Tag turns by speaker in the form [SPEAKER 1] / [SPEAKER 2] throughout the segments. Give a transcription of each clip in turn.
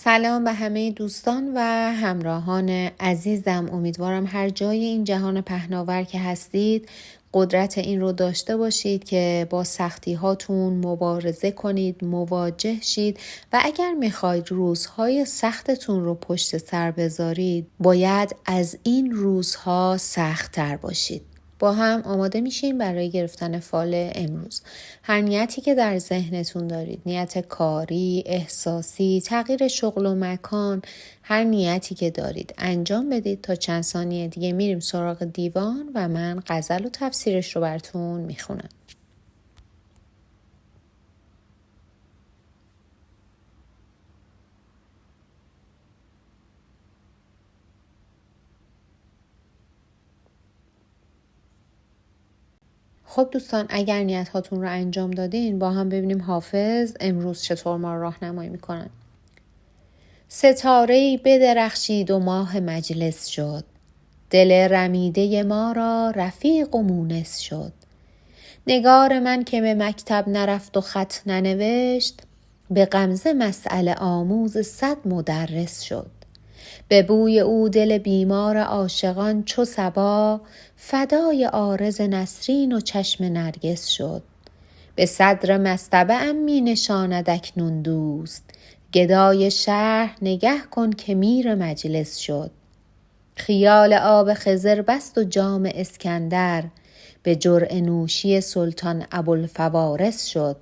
[SPEAKER 1] سلام به همه دوستان و همراهان عزیزم. امیدوارم هر جای این جهان پهناور که هستید قدرت این رو داشته باشید که با سختی هاتون مبارزه کنید، مواجه شید و اگر میخواید روزهای سختتون رو پشت سر بذارید باید از این روزها سخت‌تر باشید. با هم آماده میشیم برای گرفتن فال امروز. هر نیتی که در ذهنتون دارید، نیت کاری، احساسی، تغییر شغل و مکان، هر نیتی که دارید انجام بدید. تا چند ثانیه دیگه میریم سراغ دیوان و من غزل و تفسیرش رو براتون میخونم. خب دوستان، اگر نیت هاتون رو انجام دادین با هم ببینیم حافظ امروز چطور ما رو راهنمایی میکنن. ستاره‌ای بدرخشید و ماه مجلس شد، دل رمیده ما را رفیق و مونس شد. نگار من که به مکتب نرفت و خط ننوشت، به غمزه مسئله آموز 100 مدرس شد. به بوی او دل بیمار عاشقان چو صبا، فدای عارض نسرین و چشم نرگس شد. به صدر مصطبه ام می نشاند اکنون دوست، گدای شهر نگه کن که میر مجلس شد. خیال آب خضر بست و جام اسکندر، به جرعه نوشی سلطان ابوالفوارس شد.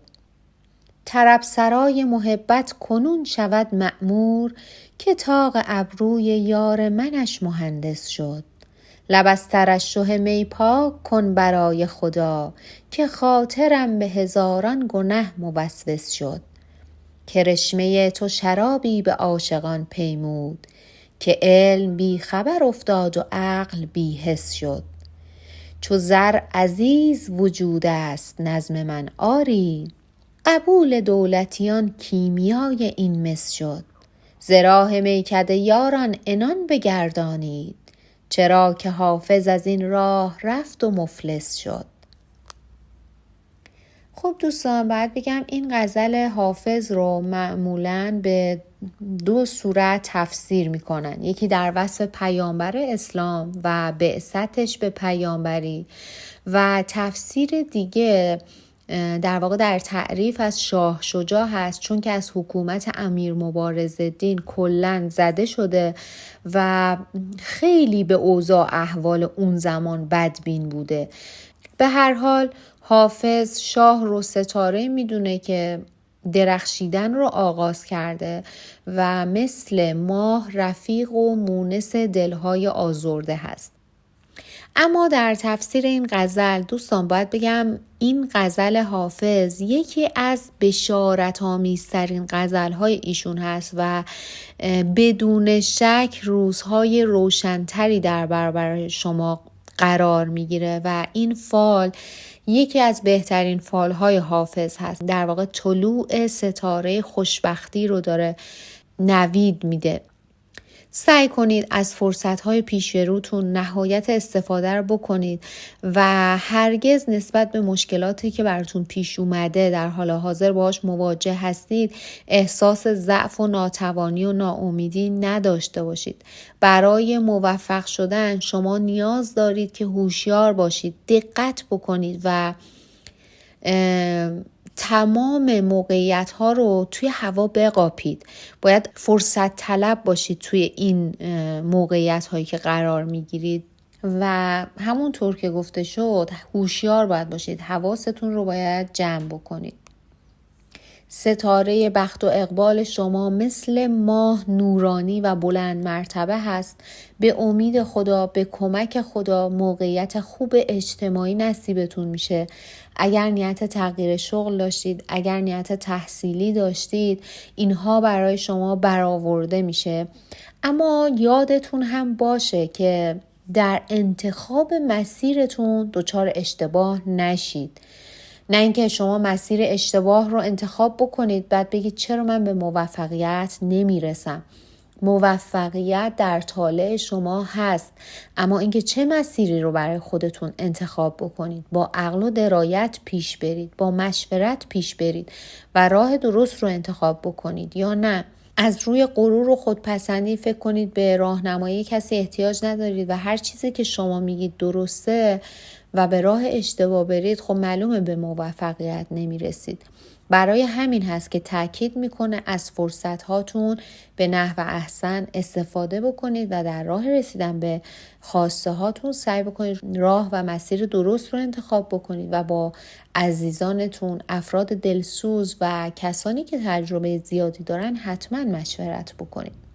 [SPEAKER 1] طرب سرای محبت کنون شود مأمور، که طاق ابروی یار منش مهندس شد. لب از ترشح می پاک کن برای خدا، که خاطرم به هزاران گنه موسوس شد. کرشمه تو شرابی به عاشقان پیمود، که علم بی خبر افتاد و عقل بی حس شد. چو زر عزیز وجود است نظم من آری، قبول دولتیان کیمیای این مس شد. ز راه میکده یاران عنان بگردانید، چرا که حافظ از این راه رفت و مفلس شد. خب دوستان، باید بگم این غزل حافظ رو معمولاً به 2 صورت تفسیر میکنن. یکی در وصف پیامبر اسلام و بعثتش به پیامبری و تفسیر دیگه در واقع در تعریف از شاه شجاع هست، چون که از حکومت امیر مبارزالدین کلاً زده شده و خیلی به اوضاع احوال اون زمان بدبین بوده. به هر حال حافظ شاه رو ستاره میدونه که درخشیدن رو آغاز کرده و مثل ماه رفیق و مونس دلهای آزرده هست. اما در تفسیر این غزل دوستان باید بگم این غزل حافظ یکی از بشارت‌آمیزترین غزل‌های ایشون هست و بدون شک روزهای روشن‌تری در برابر شما قرار میگیره و این فال یکی از بهترین فال‌های حافظ هست. در واقع طلوع ستاره خوشبختی رو داره نوید میده. سعی کنید از فرصت‌های پیش روتون نهایت استفاده رو بکنید و هرگز نسبت به مشکلاتی که براتون پیش اومده در حال حاضر باهاش مواجه هستید احساس ضعف و ناتوانی و ناامیدی نداشته باشید. برای موفق شدن شما نیاز دارید که هوشیار باشید، دقت بکنید و تمام موقعیت ها رو توی هوا بقاپید. باید فرصت طلب باشید توی این موقعیت هایی که قرار میگیرید و همونطور که گفته شد هوشیار باید باشید، حواستون رو باید جمع بکنید. ستاره بخت و اقبال شما مثل ماه نورانی و بلند مرتبه هست. به امید خدا، به کمک خدا موقعیت خوب اجتماعی نصیبتون میشه. اگر نیت تغییر شغل داشتید، اگر نیت تحصیلی داشتید، اینها برای شما برآورده میشه. اما یادتون هم باشه که در انتخاب مسیرتون دچار اشتباه نشید. نه اینکه شما مسیر اشتباه رو انتخاب بکنید بعد بگید چرا من به موفقیت نمیرسم. موفقیت در طالع شما هست، اما اینکه چه مسیری رو برای خودتون انتخاب بکنید، با عقل و درایت پیش برید، با مشورت پیش برید و راه درست رو انتخاب بکنید یا نه از روی غرور و خودپسندی فکر کنید به راهنمایی کسی احتیاج ندارید و هر چیزی که شما میگید درسته و به راه اشتباه برید، خب معلومه به موفقیت نمیرسید. برای همین هست که تاکید میکنه از فرصت هاتون به نحو احسن استفاده بکنید و در راه رسیدن به خواسته هاتون سعی بکنید راه و مسیر درست رو انتخاب بکنید و با عزیزانتون، افراد دلسوز و کسانی که تجربه زیادی دارن حتما مشورت بکنید.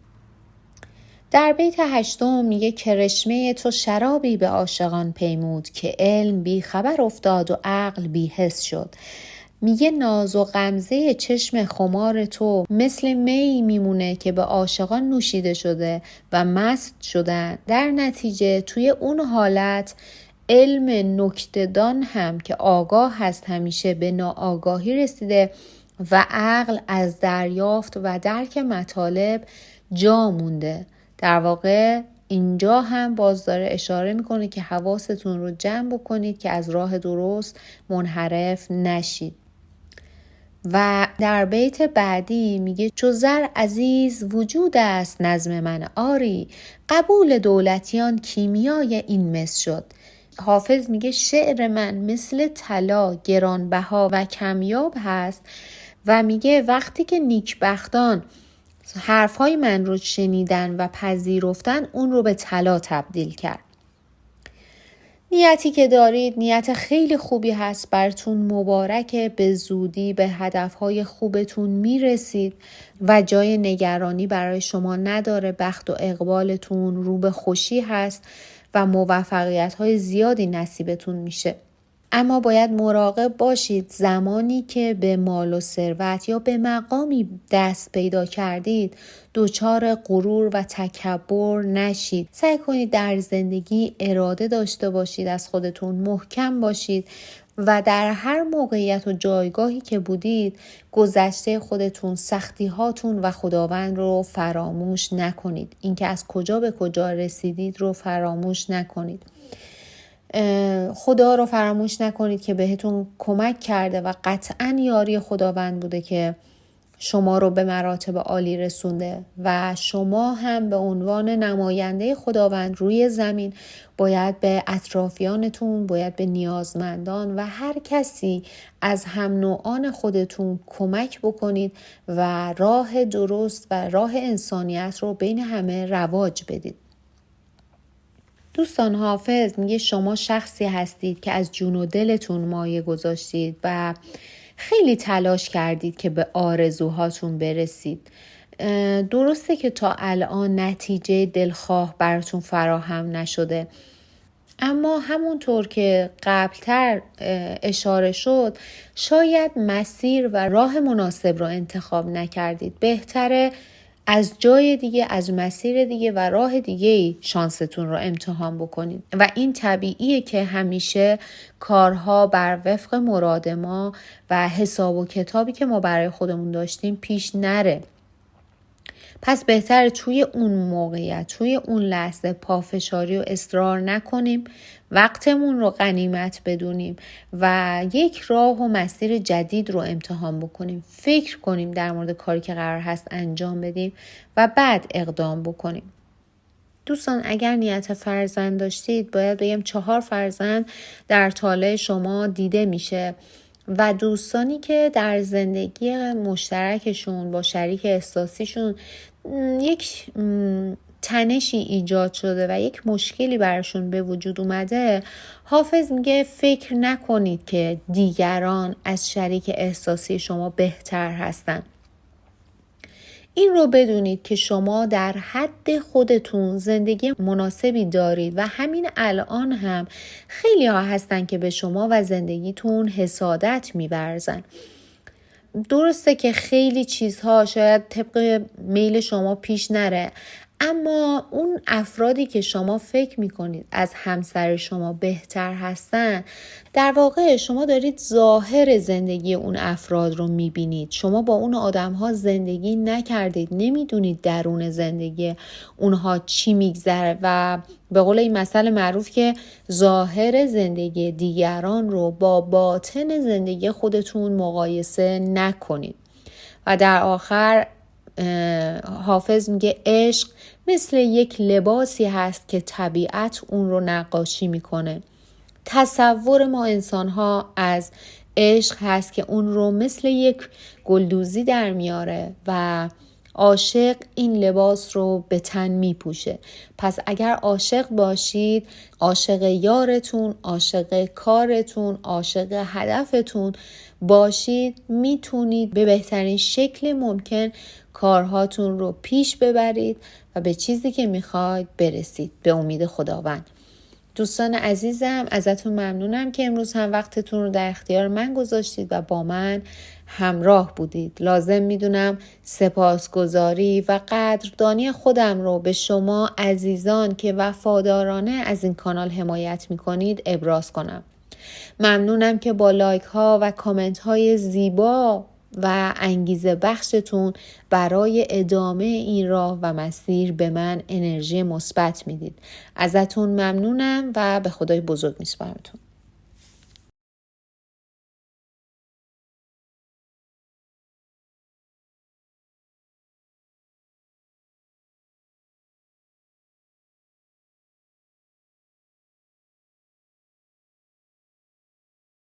[SPEAKER 1] در بیت 8 میگه کرشمه تو شرابی به عاشقان پیمود که علم بی خبر افتاد و عقل بی حس شد. میگه ناز و غمزه چشم خمار تو مثل می میمونه که به عاشقان نوشیده شده و مست شدن. در نتیجه توی اون حالت علم نکته‌دان هم که آگاه هست همیشه به ناآگاهی رسیده و عقل از دریافت و درک مطالب جا مونده. در واقع اینجا هم باز داره اشاره میکنه که حواستون رو جمع بکنید که از راه درست منحرف نشید. و در بیت بعدی میگه چو زر عزیز وجود است نظم من آری، قبول دولتیان کیمیای این مس شد. حافظ میگه شعر من مثل طلا گرانبها و کمیاب هست و میگه وقتی که نیکبختان حرفهای من رو شنیدن و پذیرفتن اون رو به طلا تبدیل کرد. نیتی که دارید نیت خیلی خوبی هست، براتون مبارکه، به زودی به هدفهای خوبتون میرسید و جای نگرانی برای شما نداره. بخت و اقبالتون رو به خوشی هست و موفقیت‌های زیادی نصیبتون میشه. اما باید مراقب باشید زمانی که به مال و ثروت یا به مقامی دست پیدا کردید دچار غرور و تکبر نشید. سعی کنید در زندگی اراده داشته باشید، از خودتون محکم باشید و در هر موقعیت و جایگاهی که بودید گذشته خودتون، سختی هاتون و خداوند رو فراموش نکنید. اینکه از کجا به کجا رسیدید رو فراموش نکنید. خدا رو فراموش نکنید که بهتون کمک کرده و قطعاً یاری خداوند بوده که شما رو به مراتب عالی رسونده و شما هم به عنوان نماینده خداوند روی زمین باید به اطرافیانتون، باید به نیازمندان و هر کسی از هم نوعان خودتون کمک بکنید و راه درست و راه انسانیت رو بین همه رواج بدید. دوستان، حافظ میگه شما شخصی هستید که از جون و دلتون مایه گذاشتید و خیلی تلاش کردید که به آرزوهاتون برسید. درسته که تا الان نتیجه دلخواه براتون فراهم نشده، اما همونطور که قبلتر اشاره شد شاید مسیر و راه مناسب رو انتخاب نکردید. بهتره از جای دیگه، از مسیر دیگه و راه دیگه شانستون رو امتحان بکنید و این طبیعیه که همیشه کارها بر وفق مراد ما و حساب و کتابی که ما برای خودمون داشتیم پیش نره. پس بهتره توی اون موقعیت، توی اون لحظه پافشاری و اصرار نکنیم، وقتمون رو غنیمت بدونیم و یک راه و مسیر جدید رو امتحان بکنیم. فکر کنیم در مورد کاری که قرار هست انجام بدیم و بعد اقدام بکنیم. دوستان، اگر نیت فرزند داشتید باید بگم 4 فرزند در طالع شما دیده میشه و دوستانی که در زندگی مشترکشون با شریک احساسیشون یک تنشی ایجاد شده و یک مشکلی براشون به وجود اومده، حافظ میگه فکر نکنید که دیگران از شریک احساسی شما بهتر هستن. این رو بدونید که شما در حد خودتون زندگی مناسبی دارید و همین الان هم خیلی ها هستن که به شما و زندگیتون حسادت می‌ورزن. درسته که خیلی چیزها شاید طبق میل شما پیش نره، اما اون افرادی که شما فکر میکنید از همسر شما بهتر هستن، در واقع شما دارید ظاهر زندگی اون افراد رو میبینید. شما با اون آدمها زندگی نکردید، نمیدونید درون زندگی اونها چی میگذره و به قول این مثل معروف که ظاهر زندگی دیگران رو با باطن زندگی خودتون مقایسه نکنید و در آخر حافظ میگه عشق مثل یک لباسی هست که طبیعت اون رو نقاشی میکنه. تصور ما انسان ها از عشق هست که اون رو مثل یک گلدوزی در میاره و عاشق این لباس رو به تن میپوشه. پس اگر عاشق باشید، عاشق یارتون، عاشق کارتون، عاشق هدفتون باشید، میتونید به بهترین شکل ممکن کارهاتون رو پیش ببرید و به چیزی که میخواید برسید، به امید خداوند. دوستان عزیزم، ازتون ممنونم که امروز هم وقتتون رو در اختیار من گذاشتید و با من همراه بودید. لازم میدونم سپاسگزاری و قدردانی خودم رو به شما عزیزان که وفادارانه از این کانال حمایت میکنید ابراز کنم. ممنونم که با لایک ها و کامنت های زیبا و انگیزه بخشتون برای ادامه این راه و مسیر به من انرژی مثبت میدید. ازتون ممنونم و به خدای بزرگ میسپارمتون.